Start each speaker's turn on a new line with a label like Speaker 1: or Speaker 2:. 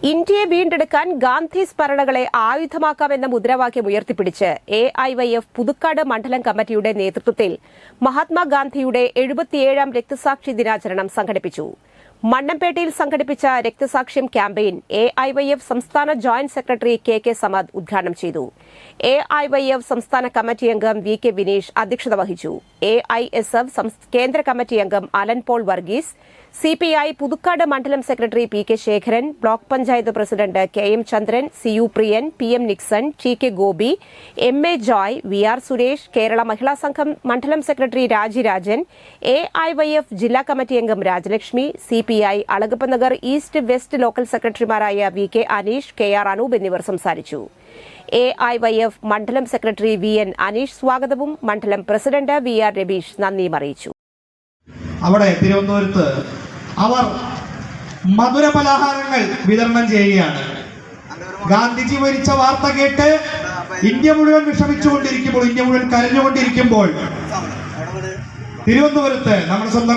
Speaker 1: ഇന്ത്യയെ വീണ്ടെടുക്കാൻ ഗാന്ധി സ്മരണകളെ ആയുധമാക്കാമെന്ന മുദ്രാവാക്യം ഉയർത്തിപ്പിടിച്ച് എഐവൈഎഫ് പുതുക്കാട് മണ്ഡലം കമ്മിറ്റിയുടെ നേതൃത്വത്തിൽ മഹാത്മാഗാന്ധിയുടെ 77ാം രക്തസാക്ഷി ദിനാചരണം സംഘടിപ്പിച്ചു. മണ്ണമ്പേട്ടയിൽ സംഘടിപ്പിച്ച രക്തസാക്ഷ്യം ക്യാമ്പയിൻ എഐവൈഎഫ് സംസ്ഥാന ജോയിന്റ് സെക്രട്ടറി കെ സമദ് ഉദ്ഘാടനം ചെയ്തു. എഐവൈഎഫ് സംസ്ഥാന കമ്മിറ്റി അംഗം വി വിനീഷ് അധ്യക്ഷത വഹിച്ചു. എഐഎസ്എഫ് കേന്ദ്ര കമ്മിറ്റി അംഗം അലൻ പോൾ വർഗീസ്, സിപിഐ പുതുക്കാട് മണ്ഡലം secretary P Sekharan, block panchayat president K Chandran, CU Priyan, P Nixon, T Gopi, A Joy, V Suresh, Kerala Mahila Sangham മണ്ഡലം സെക്രട്ടറി രാജൻ, എഐവൈഎഫ് ജില്ലാ കമ്മിറ്റി അംഗം Rajalakshmi, CPI Alagappanagar east west local സെക്രട്ടറിമാരായ വി അനീഷ്, കെ അനൂപ് എന്നിവർ സംസാരിച്ചു. എഐവൈഎഫ് മണ്ഡലം സെക്രട്ടറി വി അനീഷ് സ്വാഗതവും മണ്ഡലം പ്രസിഡന്റ് വി രബീഷ് നന്ദിയും അറിയിച്ചു.
Speaker 2: അവിടെ തിരുവനന്തപുരത്ത് അവർ മധുര പലഹാരങ്ങൾ വിതരണം ചെയ്യുകയാണ്. ഗാന്ധിജി മരിച്ച വാർത്ത കേട്ട് ഇന്ത്യ മുഴുവൻ വിഷമിച്ചുകൊണ്ടിരിക്കുമ്പോൾ, ഇന്ത്യ മുഴുവൻ കരഞ്ഞുകൊണ്ടിരിക്കുമ്പോൾ തിരുവനന്തപുരത്ത് നമ്മുടെ സ്വന്തം